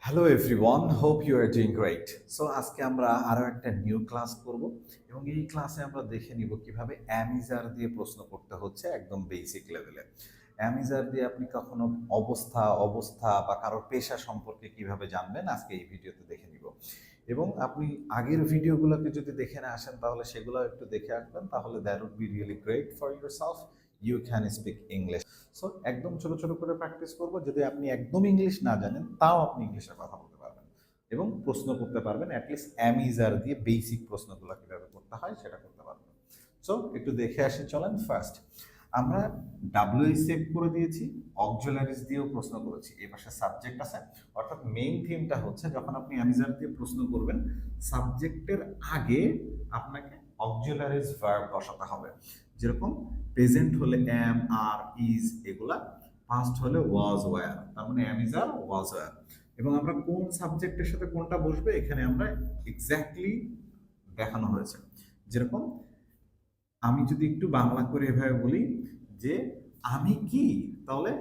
Hello everyone, hope you are doing great. So আজকে আমরা আরো একটা নিউ ক্লাস করব এবং এই ক্লাসে আমরা দেখে নিব কিভাবে অ্যামিজার দিয়ে প্রশ্ন করতে হচ্ছে একদম বেসিক লেভেলে। অ্যামিজার দিয়ে আপনি কখনো অবস্থা বা কারোর পেশা সম্পর্কে কিভাবে জানবেন আজকে এই ভিডিওতে দেখে নিব। এবং আপনি আগের ভিডিওগুলোকে যদি দেখে না আসেন তাহলে সেগুলো একটু দেখে আসবেন, তাহলে that would be really great for yourself. You can speak English. So একদম ছোট ছোট করে প্র্যাকটিস করব। যদি আপনি একদম ইংলিশ না জানেন তাও আপনি ইংলিশে কথা বলতে পারবেন এবং প্রশ্ন করতে পারবেন। অ্যাটলিস্ট অ্যামিজার দিয়ে বেসিক প্রশ্নগুলো কিভাবে করতে হয় সেটা করতে পারবেন। সো একটু দেখে আসি, চলেন। ফার্স্ট আমরা ডাব্লিউ সেভ করে দিয়েছি, অক্সিলারিজ দিয়েও প্রশ্ন করেছি। এই পাশে সাবজেক্ট আছে, অর্থাৎ মেইন থিমটা হচ্ছে যখন আপনি অ্যামিজার দিয়ে প্রশ্ন করবেন সাবজেক্টের আগে আপনাকে অক্সিলারিজ ভার্ব বসাতে হবে। যেরকম প্রেজেন্ট হলে এম, আর, ইজ এগুলা, পাস্ট হলে ওয়াজ, ওয়্যার, তার মানে am is are, was, were. এবং আমরা কোন সাবজেক্টের সাথে কোনটা বসবে এখানে আমরা এক্স্যাক্টলি দেখানো হয়েছে। যেরকম আমি যদি একটু বাংলা করে এভাবে বলি যে আমি কি, তাহলে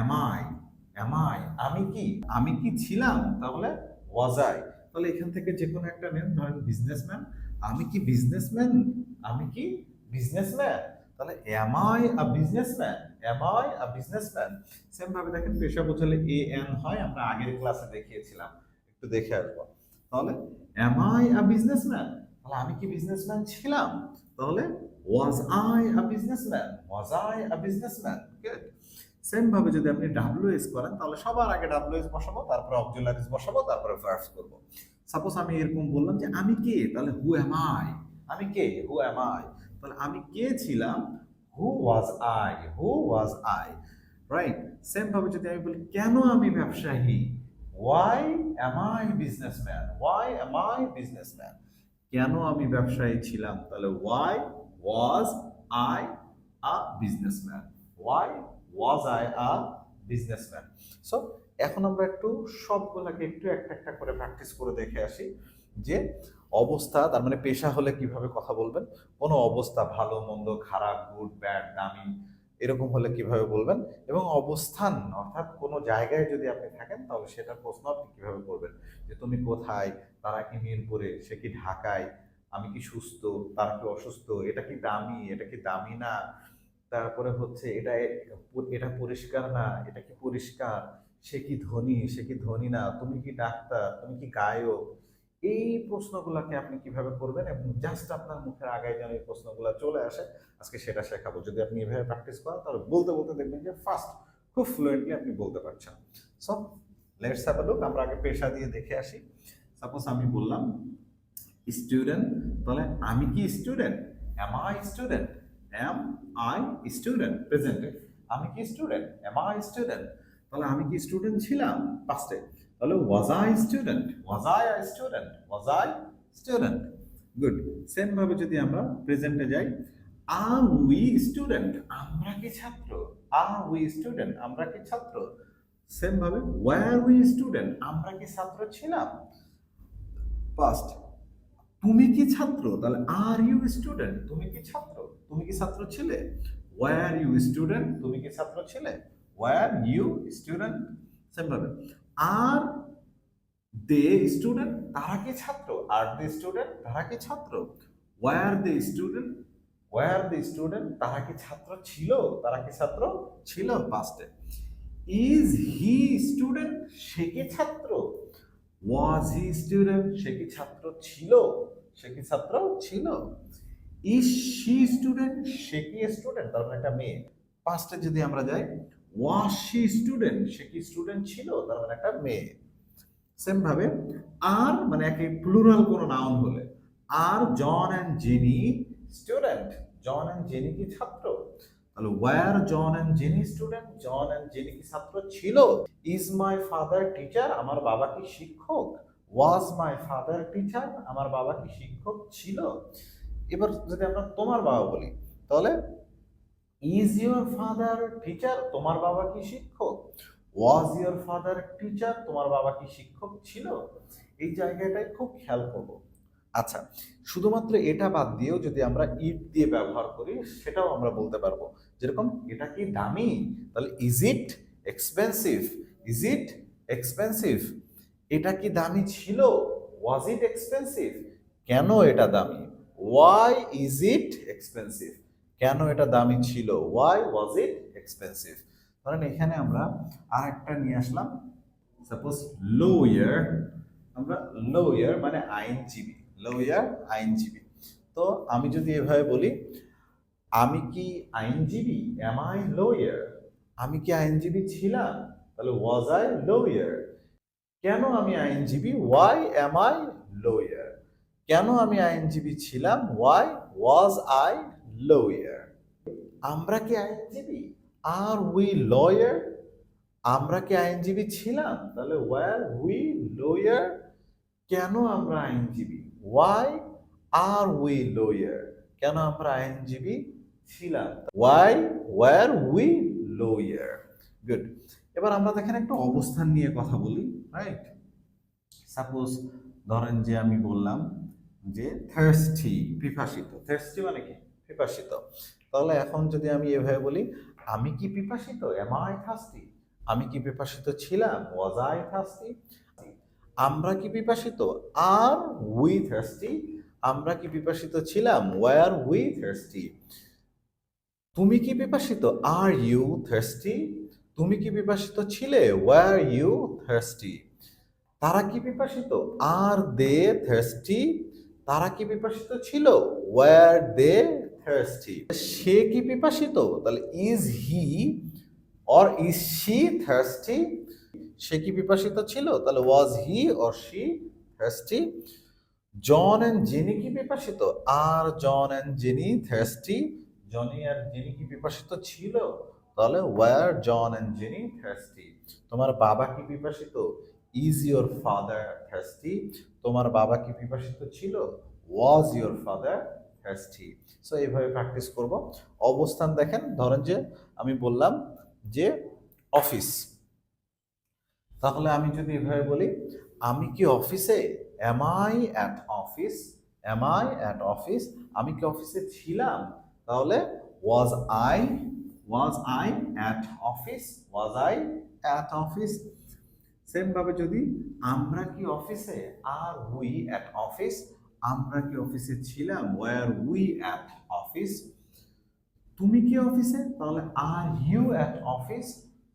এমআই, এমআই, আমি কি ছিলাম, তাহলে ওয়াজ আই। তাহলে এখান থেকে যে কোনো একটা নেন, ধরেন বিজনেসম্যান, আমি কি বিজনেসম্যান, আমি কি বিজনেসম্যান, তাহলে am I a businessman, am I a businessman. Same ভাবে দেখেন পেশা বোঝালে এ এন হয়, আমরা আগের ক্লাসে দেখিয়েছিলাম, একটু দেখে আসবো। তাহলে এম আই আ বিজনেসম্যান, তাহলে আমি কি বিজনেসম্যান ছিলাম, তাহলে was I a businessman, was I a businessman, good. Same ভাবে যদি আপনি ডাব্লিউএস করেন তাহলে সবার আগে ডাব্লিউএস বসাবো, তারপরে অক্সিলারিজ বসাবো, তারপরে ভার্বস করব। সাপোজ আমি এরকম বললাম যে আমি কে, তাহলে হু অ্যাম আই, আমি কে, হু অ্যাম আই, তাহলে আমি কে ছিলাম, who was I, who was I, right. Same ভাবে যদি আমি বলি কেন আমি ব্যবসায়ী, why am I businessman, why am I businessman, কেন আমি ব্যবসায়ী ছিলাম, তাহলে why was I a businessman, why was I a businessman। So এখন আমরা একটু সবগুলোকে একটু একটা একটা করে প্র্যাকটিস করে দেখে আসি যে অবস্থা, তার মানে পেশা হলে কিভাবে কথা বলবেন, কোনো অবস্থা ভালো মন্দ, খারাপ, গুড ব্যাড, দামি, এরকম হলে কিভাবে বলবেন, এবং অবস্থান অর্থাৎ কোনো জায়গায় যদি আপনি থাকেন তাহলে সেটার প্রশ্ন আপনি কিভাবে করবেন, যে তুমি কোথায়, তারা কি মিরপুরে, সে কি ঢাকায়, আমি কি সুস্থ, তারা কি অসুস্থ, এটা কি দামি, এটা কি দামি না, তারপরে হচ্ছে এটা এটা পরিষ্কার না, এটা কি পরিষ্কার, সে কি ধনী, সে কি ধনী না, তুমি কি ডাক্তার, তুমি কি গায়ক। এই প্রশ্নগুলোকে আপনি কিভাবে করবেন এবং জাস্ট আপনার মুখের আগায় যেন এই প্রশ্নগুলো চলে আসে, আজকে সেটা শেখাবো। যদি আপনি এভাবে প্র্যাকটিস করেন তাহলে বলতে বলতে দেখবেন যে ফার্স্ট খুব ফ্লুয়েন্টলি আপনি বলতে পারছেন। So let's have a look. আমরা আগে পেশা দিয়ে দেখে আসি। সাপোজ আমি বললাম স্টুডেন্ট, তাহলে আমি কি student, am I student, am I student, প্রেজেন্টে আমি কি স্টুডেন্ট, এম আই স্টুডেন্ট, তাহলে আমি কি স্টুডেন্ট ছিলাম, পাস্টে, তাহলে was I student, was I a student, was I student, good. Same ভাবে যদি আমরা প্রেজেন্টে যাই, আর উই স্টুডেন্ট, আমরা কি ছাত্র, আর উই স্টুডেন্ট, আমরা কি ছাত্র। সেম ভাবে ওয়্যার উই স্টুডেন্ট, আমরা কি ছাত্র ছিলাম, পাস্ট। তুমি কি ছাত্র, তাহলে আর ইউ স্টুডেন্ট, তুমি কি ছাত্র, তুমি কি ছাত্র ছিলে, ওয়্যার ইউ স্টুডেন্ট, তুমি কি ছাত্র ছিলে, ওয়্যার ইউ স্টুডেন্ট। সেম ভাবে আর দে স্টুডেন্ট, তারা কি ছাত্র, আর দে স্টুডেন্ট, তারা কি ছাত্র, ওয়্যার দে স্টুডেন্ট, ওয়্যার দে স্টুডেন্ট, তারা কি ছাত্র ছিল, তারা কি ছাত্র ছিল, পাস্টে। ইজ হি স্টুডেন্ট, সে কি ছাত্র, ওয়াজ হি স্টুডেন্ট, সে কি ছাত্র ছিল, সে কি ছাত্র ছিল। ইজ শি স্টুডেন্ট, সে কি স্টুডেন্ট, তার মানে একটা মেয়ে। পাস্টে যদি আমরা যাই, ওয়াজ শি স্টুডেন্ট, সে কি স্টুডেন্ট ছিল, তার মানে একটা মেয়ে। সেম ভাবে আর মানে একে প্লুরাল কোনো নাউন হলে, আর John and Jenny student, John and Jenny কি ছাত্র, তাহলে were John and Jenny student, John and Jenny কি ছাত্র ছিল। ইজ মাই ফাদার টিচার, আমার বাবা কি শিক্ষক, ওয়াজ মাই ফাদার টিচার, আমার বাবা কি শিক্ষক ছিল। এবার যদি আমরা তোমার বাবা বলি তাহলে ইজ ইউর ফাদার টিচার, তোমার বাবা কি শিক্ষক, ওয়াজ ইউর ফাদার টিচার, তোমার বাবা কি শিক্ষক ছিল। এই জায়গাটায় খুব খেয়াল করব। আচ্ছা, শুধুমাত্র এটা বাদ দিয়েও যদি আমরা ইট দিয়ে ব্যবহার করি সেটাও আমরা বলতে পারবো। যেরকম এটা কি দামি, তাহলে is it expensive, is it expensive, এটা কি দামি ছিল? Was it expensive? কেন এটা দামি? Why is it expensive? কেন এটা দামি ছিল? Why was it expensive? ধরেন এখানে আমরা আরেকটা নিয়ে আসলাম, সাপোজ লয়ার। আমরা লয়ার মানে আইনজীবী, লয়ার আইনজীবী। তো আমি যদি এভাবে বলি, আমি কি আইনজীবী? Am I lawyer? আমি কি আইনজীবী ছিলাম? তাহলে ওয়াজ আই লয়ার? কেন আমি আইনজীবী? Why am I lawyer? কেন আমি আইনজীবী ছিলাম? Why was I lawyer? আমরা কি আইনজীবী? Are we lawyer? আমরা কি আইনজীবী ছিলাম? তাহলে ওয়ার উই লয়ার? কেন আমরা আইনজীবী? Why are we lawyer? কেন আমরা আইনজীবী ছিলাম? Why were we lawyer? Good. এবার আমরা দেখেন একটা অবস্থান নিয়ে কথা বলি, রাইট? সাপোজ ধরেন যে আমি বললাম যে থার্স্টি, পিপাসিত। থার্স্টি মানে কি? পিপাসিত। তাহলে এখন যদি আমি এভাবে বলি, আমি কি পিপাসিত? M I thirsty? আমি কি পিপাসিত ছিলাম? Was I thirsty? আমরা কি পিপাসিত? আর উই থার্স্টি? আমরা কি পিপাসিত ছিলাম? Were we thirsty? তুমি কি পিপাসিত? Are you thirsty? তুমি কি পিপাসিত ছিলে? Were you thirsty? তারা কি পিপাসিত? আর দে থার্স্টি? তারা কি পিপাসিত ছিল? ওয়ার দে থার্স্টি? সে কি পিপাসিত? তাহলে is he or is she thirsty? সে কি পিপাসিত ছিল? তাহলে was he or she thirsty? John and Jenny কি পিপাসিত? আর John and Jenny thirsty? Johnny আর জেনি কি পিপাসিত ছিল? তাহলে were John and Jenny thirsty? তোমার বাবা কি পিপাসিত? Is your father thirsty? তোমার বাবা কি পিপাসিত ছিল? Was your father thirsty? So এইভাবে প্র্যাকটিস করব। অবস্থান দেখেন, ধরেন যে আমি বললাম যে অফিস, তাহলে আমি যদি এভাবে বলি, আমি কি অফিসে? Am I at office? Am I at office? আমি কি অফিসে ছিলাম? তাহলে was I at office? Was I at office? Same ভাবে যদি আমরা কি অফিসে? Are we at office? আমরা কি অফিসে ছিলাম? Were we at office? তুমি কি অফিসে? তাহলে আর ইউ অ্যাট অফিস?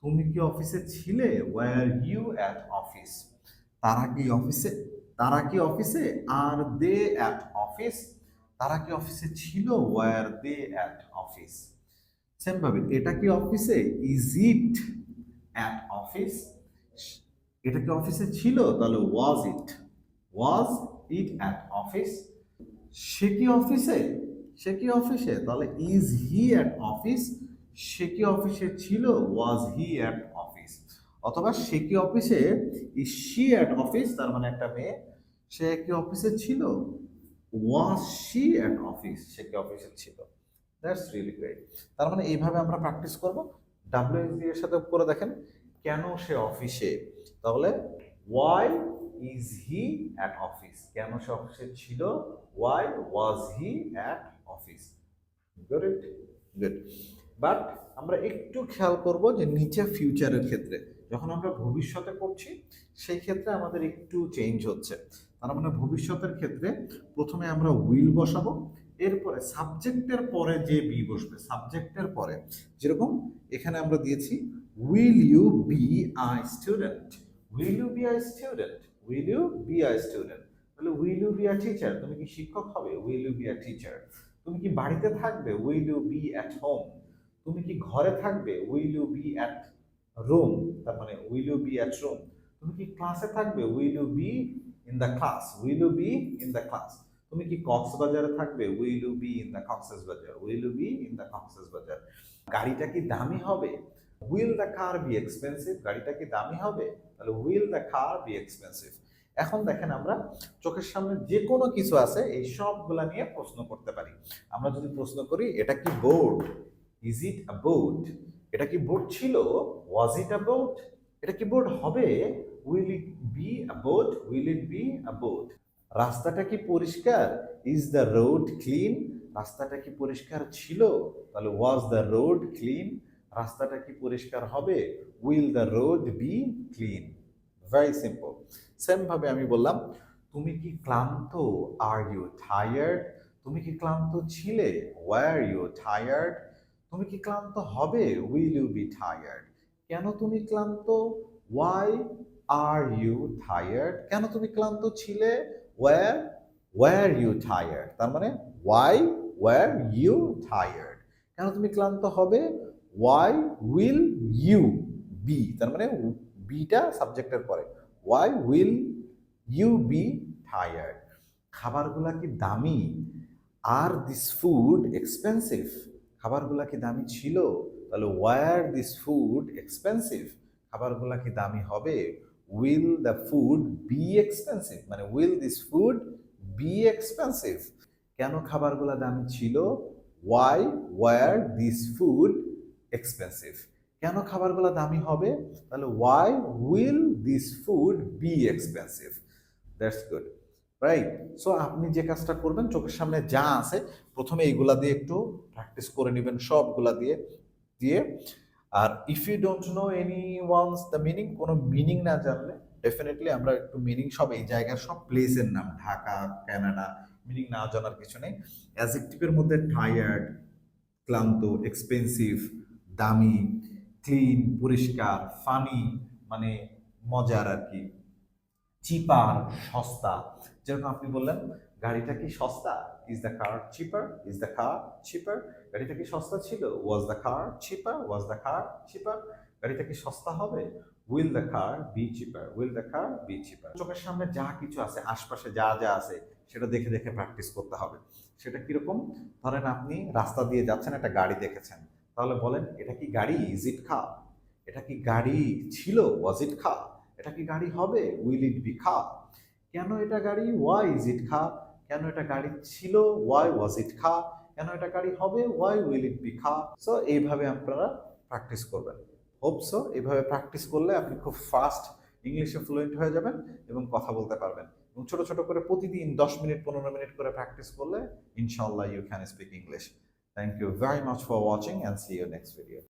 তুমি কি অফিসে ছিলে? Were you at office? তারা কি অফিসে? Are they at office? তারা কি অফিসে ছিল? Were they at office? Same ভাবে এটা কি অফিসে? Is it at office? এটা কি অফিসে ছিল? তাহলে ওয়াজ ইট অ্যাট অফিস? সে কি অফিসে? তাহলে ইজ হি অ্যাট অফিস? সে কি অফিসে ছিল? Was he at office? অথবা সে কি অফিসে? Is she at office? তার মানে একটা মেয়ে, সে কি অফিসে ছিল? Was she at office? সে কি অফিসে ছিল? That's really great. তার মানে এইভাবে আমরা প্র্যাকটিস করব। ডাব্লিউএসডি এর সাথে করে দেখেন, কেন সে অফিসে? তাহলে why is he at office? কেন সে অফিসে ছিল? Why was he at office? Good. But আমরা একটু খেয়াল করব যে নিচে ফিউচারের ক্ষেত্রে, যখন আমরা ভবিষ্যতে করছি সেই ক্ষেত্রে আমাদের একটু চেঞ্জ হচ্ছে। তার মানে ভবিষ্যতের ক্ষেত্রে প্রথমে আমরা উইল বসাবো, এরপরে সাবজেক্টের পরে যে বি বসবে, সাবজেক্টের পরে যেরকম এখানে আমরা দিয়েছি will you be a student? Will you be a student? Will you be a student? তাহলে will you be a teacher? তুমি কি শিক্ষক হবে? Will you be a teacher? তুমি কি বাড়িতে থাকবে? Will you be at home? তুমি কি ঘরে থাকবে? Will you be at room? তার মানে will you be at room? তুমি কি ক্লাসে থাকবে? Will you be in the class? Will you be in the class? তুমি কি কক্সবাজারে থাকবে? Will you be in the Cox's Bazar? Will you be in the Cox's Bazar? গাড়িটা কি দামি হবে? Will the car B expensive? গাড়িটা কি দামি হবে? তাহলে will the car B expensive? এখন দেখেন আমরা চোখের সামনে যে কোনো কিছু আছে এই সবগুলা নিয়ে প্রশ্ন করতে পারি। আমরা যদি প্রশ্ন করি, এটা কি board? Is it a board? এটা কি বোর্ড ছিল? Was it a board? এটা কি বোর্ড হবে? Will it be a board? Will it be a board? রাস্তাটা কি পরিষ্কার? Is the road clean? রাস্তাটা কি পরিষ্কার ছিল? তাহলে ওয়াজ দ্য রোড ক্লিন? রাস্তাটা কি পরিষ্কার হবে? Will the road B clean? Very simple. Same ভাবে আমি বললাম তুমি কি ক্লান্ত, আর ইউ টায়ার্ড? তুমি কি ক্লান্ত ছিলে, ওয়ার ইউ টায়ার্ড? তুমি কি ক্লান্ত হবে, উইল ইউ বি টায়ার্ড? কেন তুমি ক্লান্ত, ওয়াই আর ইউ টায়ার্ড? কেন তুমি ক্লান্ত ছিলে, ওয়ার ওয়ার ইউ টায়ার্ড? তার মানে ওয়াই ওয়ার ইউ টায়ার্ড। কেন তুমি ক্লান্ত হবে, ওয়াই উইল ইউ বি? তার মানে বিটা সাবজেক্টের পরে, why will you be tired? খাবারগুলা কি দামি, আর দিস ফুড এক্সপেন্সিভ? খাবারগুলা কি দামি ছিল, তাহলে ওয়ার দিস ফুড এক্সপেন্সিভ? খাবারগুলা কি দামি হবে, will the food be expensive? মানে will this food be expensive? কেন খাবারগুলা দামি ছিল, why were this food expensive? কেন খাবারগুলো দামি হবে, তাহলে why will this food be expensive? That's good, right? So আপনি যে কাজটা করবেন, চোখের সামনে যা আছে প্রথমে এইগুলা দিয়ে একটু প্র্যাকটিস করে নেবেন, সবগুলা দিয়ে দিয়ে আর if you don't know any once the meaning, কোনো মিনিং না জানলে ডেফিনেটলি আমরা একটু মিনিং, সব এই জায়গার সব প্লেসের নাম, ঢাকা, কানাডা, মিনিং না জানার কিছু নেই। অ্যাডজেক্টিভের মধ্যে টায়ার্ড, ক্লান্ত, এক্সপেন্সিভ, দামি, ক্লিন, পরিষ্কার, ফানি মানে মজার আর কি, চিপার সস্তা। যেরকম আপনি বললেন গাড়িটা কি সস্তা, is the car cheaper, is the car cheaper? গাড়িটা কি সস্তা ছিল, was the car cheaper, was the car cheaper? গাড়িটা কি সস্তা হবে, will the car be cheaper, will the car be cheaper? চোখের সামনে যা কিছু আছে, আশপাশে যা যা আছে সেটা দেখে দেখে প্র্যাকটিস করতে হবে। সেটা কিরকম, ধরেন আপনি রাস্তা দিয়ে যাচ্ছেন, একটা গাড়ি দেখেছেন, তাহলে বলেন এটা কি গাড়ি, ইজ ইট কার? এটা কি গাড়ি ছিল, ওয়াজ ইট কার? এটা কি গাড়ি হবে, উইল ইট বি কার? কেন এটা গাড়ি, ওয়াই ইজ ইট কার? কেন এটা গাড়ি ছিল, ওয়াই ওয়াজ ইট কার? কেন এটা গাড়ি হবে, why will it be car? So এইভাবে আপনারা প্র্যাকটিস করবেন। হোপ সো এইভাবে প্র্যাকটিস করলে আপনি খুব ফাস্ট ইংলিশে ফ্লুয়েন্ট হয়ে যাবেন এবং কথা বলতে পারবেন। এবং ছোট ছোট করে প্রতিদিন 10 মিনিট 15 মিনিট করে প্র্যাকটিস করলে ইনশাআল্লাহ you can speak English. Thank you very much for watching and see you next video.